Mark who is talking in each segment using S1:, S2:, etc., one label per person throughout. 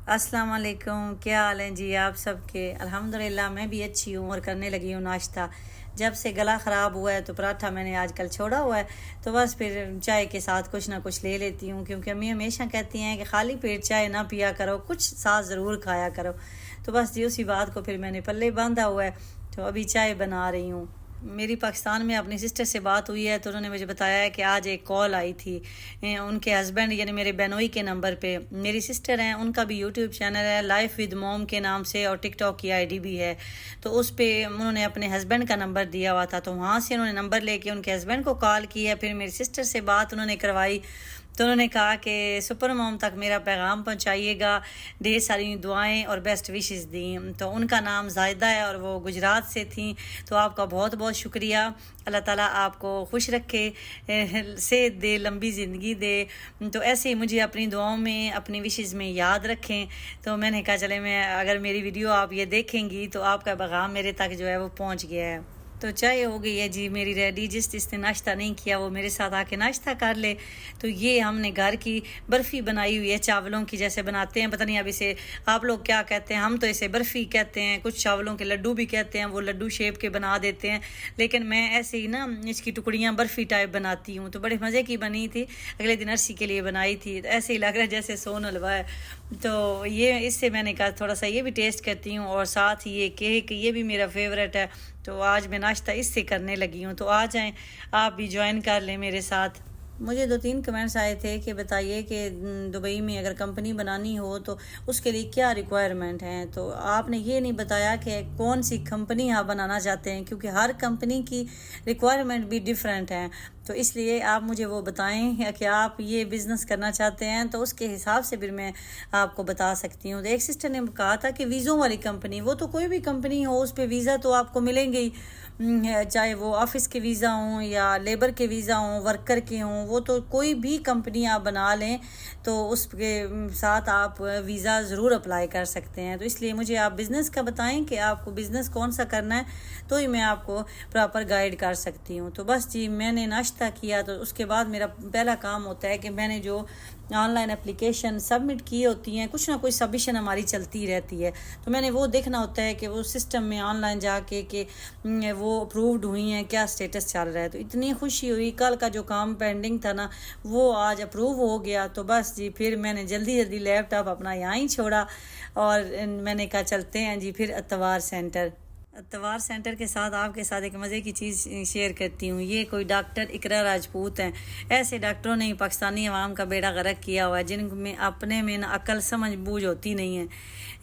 S1: السلام علیکم، کیا حال ہیں جی آپ سب کے؟ الحمدللہ میں بھی اچھی ہوں اور کرنے لگی ہوں ناشتہ۔ جب سے گلا خراب ہوا ہے تو پراٹھا میں نے آج کل چھوڑا ہوا ہے، تو بس پھر چائے کے ساتھ کچھ نہ کچھ لے لیتی ہوں، کیونکہ امی ہمیشہ کہتی ہیں کہ خالی پیٹ چائے نہ پیا کرو، کچھ ساتھ ضرور کھایا کرو۔ تو بس جی اسی بات کو پھر میں نے پلے باندھا ہوا ہے، تو ابھی چائے بنا رہی ہوں۔ میری پاکستان میں اپنی سسٹر سے بات ہوئی ہے، تو انہوں نے مجھے بتایا ہے کہ آج ایک کال آئی تھی ان کے ہسبینڈ یعنی میرے بینوئی کے نمبر پہ۔ میری سسٹر ہیں، ان کا بھی یوٹیوب چینل ہے لائف ود موم کے نام سے، اور ٹک ٹاک کی آئی ڈی بھی ہے۔ تو اس پہ انہوں نے اپنے ہسبینڈ کا نمبر دیا ہوا تھا، تو وہاں سے انہوں نے نمبر لے کے ان کے ہسبینڈ کو کال کی ہے۔ پھر میری سسٹر سے بات انہوں نے کروائی، تو انہوں نے کہا کہ سپر موم تک میرا پیغام پہنچائیے گا، ڈھیر ساری دعائیں اور بیسٹ وشز دیں۔ تو ان کا نام زائدہ ہے اور وہ گجرات سے تھیں۔ تو آپ کا بہت بہت شکریہ، اللہ تعالیٰ آپ کو خوش رکھے، صحت دے، لمبی زندگی دے۔ تو ایسے ہی مجھے اپنی دعاؤں میں، اپنی وشز میں یاد رکھیں۔ تو میں نے کہا چلے میں اگر میری ویڈیو آپ یہ دیکھیں گی تو آپ کا پیغام میرے تک جو ہے وہ پہنچ گیا ہے۔ تو چائے ہو گئی ہے جی میری ریڈی، جس نے ناشتہ نہیں کیا وہ میرے ساتھ آ کے ناشتہ کر لے۔ تو یہ ہم نے گھر کی برفی بنائی ہوئی ہے، چاولوں کی جیسے بناتے ہیں، پتہ نہیں اب اسے آپ لوگ کیا کہتے ہیں، ہم تو اسے برفی کہتے ہیں، کچھ چاولوں کے لڈو بھی کہتے ہیں، وہ لڈو شیپ کے بنا دیتے ہیں، لیکن میں ایسے ہی نا اس کی ٹکڑیاں برفی ٹائپ بناتی ہوں۔ تو بڑے مزے کی بنی تھی، اگلے دن عرسی کے لیے بنائی تھی، تو ایسے ہی لگ رہا ہے جیسے سون حلوہ ہے۔ تو یہ اس سے میں نے کہا تھوڑا سا یہ بھی ٹیسٹ کرتی ہوں، اور ساتھ یہ کیک یہ بھی میرا فیوریٹ ہے، تو آج میں ناشتہ اس سے کرنے لگی ہوں۔ تو آ جائیں آپ بھی جوائن کر لیں میرے ساتھ۔ مجھے 2-3 کمنٹس آئے تھے کہ بتائیے کہ دبئی میں اگر کمپنی بنانی ہو تو اس کے لیے کیا ریکوائرمنٹ ہیں۔ تو آپ نے یہ نہیں بتایا کہ کون سی کمپنی آپ بنانا چاہتے ہیں، کیونکہ ہر کمپنی کی ریکوائرمنٹ بھی ڈیفرنٹ ہیں۔ تو اس لیے آپ مجھے وہ بتائیں کہ آپ یہ بزنس کرنا چاہتے ہیں، تو اس کے حساب سے پھر میں آپ کو بتا سکتی ہوں۔ تو ایک سسٹر نے کہا تھا کہ ویزوں والی کمپنی، وہ تو کوئی بھی کمپنی ہو اس پہ ویزا تو آپ کو ملیں گے ہی، چاہے وہ آفس کے ویزا ہوں یا لیبر کے ویزا ہوں، ورکر کے ہوں، وہ تو کوئی بھی کمپنی آپ بنا لیں تو اس کے ساتھ آپ ویزا ضرور اپلائی کر سکتے ہیں۔ تو اس لیے مجھے آپ بزنس کا بتائیں کہ آپ کو بزنس کون سا کرنا ہے، تو ہی میں آپ کو پراپر گائیڈ کر سکتی ہوں۔ تو بس جی میں نے ناشتہ کیا، تو اس کے بعد میرا پہلا کام ہوتا ہے کہ میں نے جو آن لائن اپلیکیشن سبمٹ کی ہوتی ہیں، کچھ نہ کچھ سبمیشن ہماری چلتی رہتی ہے، تو میں نے وہ دیکھنا ہوتا ہے کہ وہ سسٹم میں آن لائن جا کے کہ وہ اپرووڈ ہوئی ہیں، کیا سٹیٹس چل رہا ہے۔ تو اتنی خوشی ہوئی، کل کا جو کام پینڈنگ تھا نا وہ آج اپروو ہو گیا۔ تو بس جی پھر میں نے جلدی لیپ ٹاپ اپنا یہاں ہی چھوڑا، اور میں نے کہا چلتے ہیں جی پھر اتوار سینٹر۔ اتوار سینٹر کے ساتھ آپ کے ساتھ ایک مزے کی چیز شیئر کرتی ہوں۔ یہ کوئی ڈاکٹر اقرا راجپوت ہیں، ایسے ڈاکٹروں نے پاکستانی عوام کا بیڑا غرق کیا ہوا ہے، جن میں اپنے میں نہ عقل سمجھ بوجھ ہوتی نہیں ہے،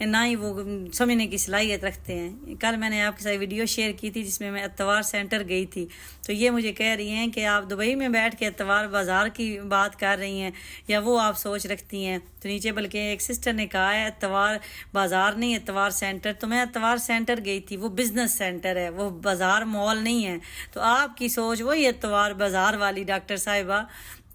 S1: نہ ہی وہ سمجھنے کی صلاحیت رکھتے ہیں۔ کل میں نے آپ کے ساتھ ویڈیو شیئر کی تھی جس میں میں اتوار سینٹر گئی تھی، تو یہ مجھے کہہ رہی ہیں کہ آپ دبئی میں بیٹھ کے اتوار بازار کی بات کر رہی ہیں، یا وہ آپ سوچ رکھتی ہیں۔ تو نیچے بلکہ ایک سسٹر نے کہا ہے اتوار بازار نہیں، اتوار سینٹر۔ تو میں اتوار سینٹر گئی تھی، وہ بزنس سینٹر ہے، وہ بازار مال نہیں ہے۔ تو آپ کی سوچ وہی اتوار بازار والی ڈاکٹر صاحبہ۔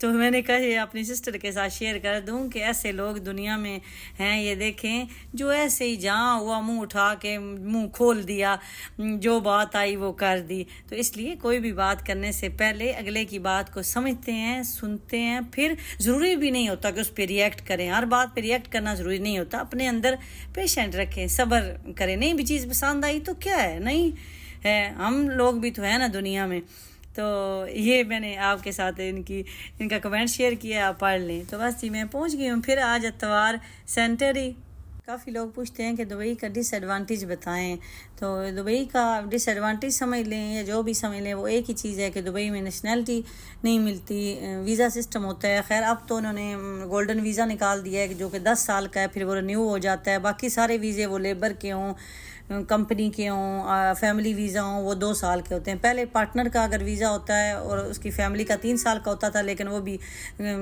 S1: تو میں نے کہا یہ اپنی سسٹر کے ساتھ شیئر کر دوں کہ ایسے لوگ دنیا میں ہیں، یہ دیکھیں جو ایسے ہی جہاں ہوا منہ اٹھا کے منہ کھول دیا، جو بات آئی وہ کر دی۔ تو اس لیے کوئی بھی بات کرنے سے پہلے اگلے کی بات کو سمجھتے ہیں، سنتے ہیں، پھر ضروری بھی نہیں ہوتا کہ اس پہ ریئیکٹ کریں، ہر بات پہ ریئیکٹ کرنا ضروری نہیں ہوتا، اپنے اندر پیشنٹ رکھیں، صبر کریں۔ نہیں بھی چیز پسند آئی تو کیا ہے، نہیں ہے، ہم لوگ بھی تو ہیں نا دنیا میں۔ تو یہ میں نے آپ کے ساتھ ان کا کمنٹ شیئر کیا، آپ پڑھ لیں۔ تو بس جی میں پہنچ گئی ہوں پھر آج اتوار سینٹر ہی۔ کافی لوگ پوچھتے ہیں کہ دبئی کا ڈس ایڈوانٹیج بتائیں، تو دبئی کا ڈس ایڈوانٹیج سمجھ لیں یا جو بھی سمجھ لیں، وہ ایک ہی چیز ہے کہ دبئی میں نیشنلٹی نہیں ملتی، ویزا سسٹم ہوتا ہے۔ خیر اب تو انہوں نے گولڈن ویزا نکال دیا ہے جو کہ 10 سال کا ہے، پھر وہ رینیو ہو جاتا ہے۔ باقی سارے ویزے وہ لیبر کے ہوں، کمپنی کے ہوں، فیملی ویزا ہوں، وہ 2 سال کے ہوتے ہیں۔ پہلے پارٹنر کا اگر ویزا ہوتا ہے اور اس کی فیملی کا 3 سال کا ہوتا تھا، لیکن وہ بھی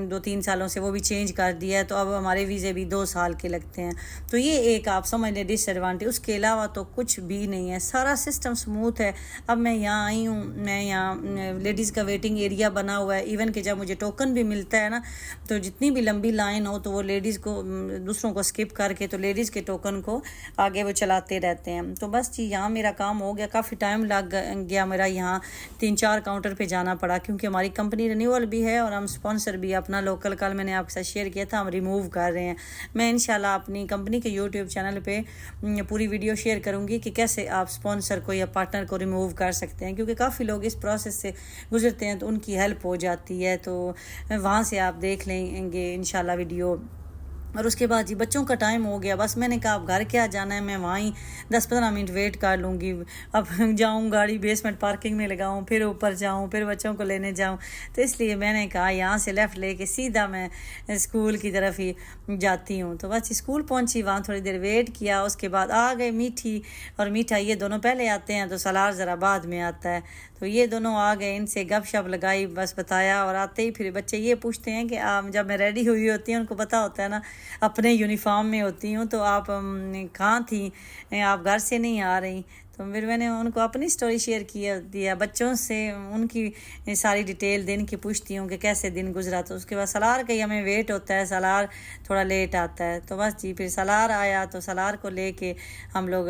S1: 2-3 سالوں سے وہ بھی چینج کر دیا ہے، تو اب ہمارے ویزے بھی 2 سال کے لگتے ہیں۔ تو یہ ایک آپ سمجھ لیں ڈس ایڈوانٹیج، اس کے علاوہ تو کچھ بھی نہیں ہے، سارا سسٹم سموتھ ہے۔ اب میں یہاں آئی ہوں، میں یہاں لیڈیز کا ویٹنگ ایریا بنا ہوا ہے، ایون کہ جب مجھے ٹوکن بھی ملتا ہے نا، تو جتنی بھی لمبی لائن ہو تو وہ لیڈیز کو دوسروں کو سکپ کر کے تو لیڈیز کے ٹوکن کو آگے وہ چلاتے رہتے ہیں۔ ہیں. تو بس جی یہاں میرا کام ہو گیا, کافی ٹائم لگ گیا میرا, یہاں 3-4 کاؤنٹر پہ جانا پڑا کیونکہ ہماری کمپنی رینیول بھی ہے اور ہم اسپانسر بھی اپنا لوکل, کل میں نے آپ کے ساتھ شیئر کیا تھا, ہم ریموو کر رہے ہیں. میں انشاءاللہ اپنی کمپنی کے یوٹیوب چینل پہ پوری ویڈیو شیئر کروں گی کہ کیسے آپ اسپانسر کو یا پارٹنر کو ریموو کر سکتے ہیں, کیونکہ کافی لوگ اس پروسیس سے گزرتے ہیں تو ان کی ہیلپ ہو جاتی ہے. تو وہاں سے آپ دیکھ لیں گے انشاءاللہ ویڈیو. اور اس کے بعد جی بچوں کا ٹائم ہو گیا, بس میں نے کہا اب گھر کیا جانا ہے, میں وہاں ہی 10-15 منٹ ویٹ کر لوں گی. اب جاؤں گاڑی بیسمنٹ پارکنگ میں لگاؤں, پھر اوپر جاؤں, پھر بچوں کو لینے جاؤں, تو اس لیے میں نے کہا یہاں سے لیفٹ لے کے سیدھا میں اسکول کی طرف ہی جاتی ہوں. تو بس اسکول پہنچی, وہاں تھوڑی دیر ویٹ کیا, اس کے بعد آ گئے میٹھی اور میٹھا, یہ دونوں پہلے آتے ہیں تو سالار ذرا بعد میں آتا ہے. تو یہ دونوں آ گئے, ان سے گپ شپ لگائی, بس بتایا. اور آتے ہی پھر بچے یہ پوچھتے ہیں کہ جب میں ریڈی ہوئی ہوتی ہوں, ان کو پتہ ہوتا ہے نا اپنے یونیفارم میں ہوتی ہوں, تو آپ کہاں تھیں, آپ گھر سے نہیں آ رہی. تو پھر میں نے ان کو اپنی سٹوری شیئر دیا بچوں سے, ان کی ساری ڈیٹیل دن کی پوچھتی ہوں کہ کیسے دن گزرا. تو اس کے بعد سالار کا ہی ہمیں ویٹ ہوتا ہے, سالار تھوڑا لیٹ آتا ہے. تو بس جی پھر سالار آیا تو سالار کو لے کے ہم لوگ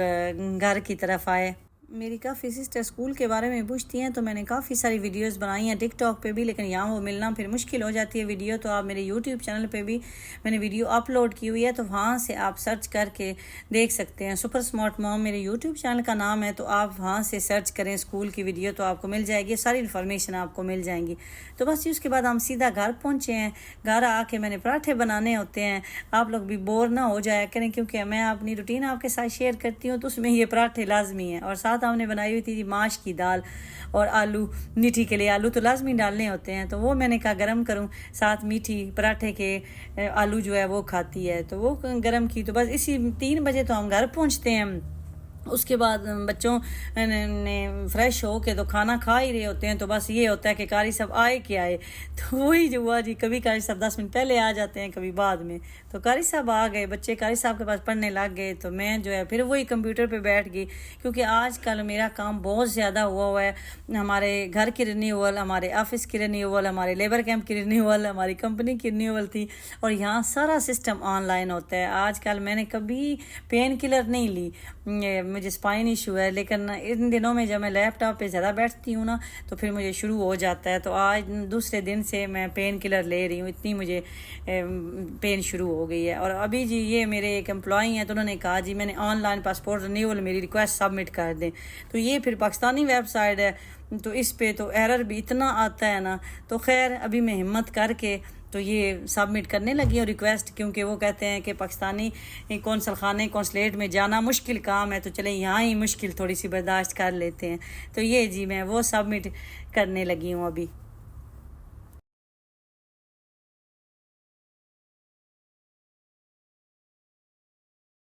S1: گھر کی طرف آئے. میری کافی سسٹر اسکول کے بارے میں پوچھتی ہیں, تو میں نے کافی ساری ویڈیوز بنائی ہیں ٹک ٹاک پہ بھی, لیکن یہاں وہ ملنا پھر مشکل ہو جاتی ہے ویڈیو. تو آپ میرے یوٹیوب چینل پہ بھی میں نے ویڈیو اپلوڈ کی ہوئی ہے, تو وہاں سے آپ سرچ کر کے دیکھ سکتے ہیں. سپر سمارٹ موم میرے یوٹیوب چینل کا نام ہے, تو آپ وہاں سے سرچ کریں اسکول کی ویڈیو تو آپ کو مل جائے گی, ساری انفارمیشن آپ کو مل جائیں گی. تو بس اس کے بعد ہم سیدھا گھر پہنچے ہیں. گھر آ کے میں نے پراٹھے بنانے ہوتے ہیں, آپ لوگ بھی بور نہ ہو جایا کریں کیونکہ میں اپنی روٹین آپ کے ساتھ شیئر کرتی ہوں, تو اس میں یہ پراٹھے لازمی ہیں. اور ساتھ ہم نے بنائی ہوئی تھی ماش کی دال اور آلو. میٹھی کے لیے آلو تو لازمی ڈالنے ہوتے ہیں, تو وہ میں نے کہا گرم کروں, ساتھ میٹھی پراٹھے کے آلو جو ہے وہ کھاتی ہے, تو وہ گرم کی. تو بس اسی 3 بجے تو ہم گھر پہنچتے ہیں. اس کے بعد بچوں نے فریش ہو کے تو کھانا کھا ہی رہے ہوتے ہیں, تو بس یہ ہوتا ہے کہ قاری صاحب آئے کہ آئے. تو وہی جو ہوا جی, کبھی قاری صاحب 10 منٹ پہلے آ جاتے ہیں, کبھی بعد میں. تو قاری صاحب آ گئے, بچے قاری صاحب کے پاس پڑھنے لگ گئے, تو میں جو ہے پھر وہی کمپیوٹر پہ بیٹھ گئی, کیونکہ آج کل میرا کام بہت زیادہ ہوا ہے. ہمارے گھر کی رینیول, ہمارے آفس کی رینیول, ہمارے لیبر کیمپ کی رینیول, ہماری کمپنی کی رینیول تھی, اور یہاں سارا سسٹم آن لائن ہوتا ہے. آج کل میں نے کبھی پین کلر نہیں لی, مجھے اسپائن ایشو ہے, لیکن ان دنوں میں جب میں لیپ ٹاپ پہ زیادہ بیٹھتی ہوں نا تو پھر مجھے شروع ہو جاتا ہے. تو آج دوسرے دن سے میں پین کلر لے رہی ہوں, اتنی مجھے پین شروع ہو گئی ہے. اور ابھی جی یہ میرے ایک امپلائی ہیں, تو انہوں نے کہا جی میں نے آن لائن پاسپورٹ رینیول میری ریکویسٹ سبمٹ کر دیں. تو یہ پھر پاکستانی ویب سائٹ ہے, تو اس پہ تو ایرر بھی اتنا آتا ہے نا. تو خیر ابھی میں ہمت کر کے تو یہ سبمٹ کرنے لگی ہوں ریکویسٹ, کیونکہ وہ کہتے ہیں کہ پاکستانی قونصل خانے قونصلیٹ میں جانا مشکل کام ہے, تو چلیں یہاں ہی مشکل تھوڑی سی برداشت کر لیتے ہیں. تو یہ جی میں وہ سبمٹ کرنے لگی ہوں ابھی.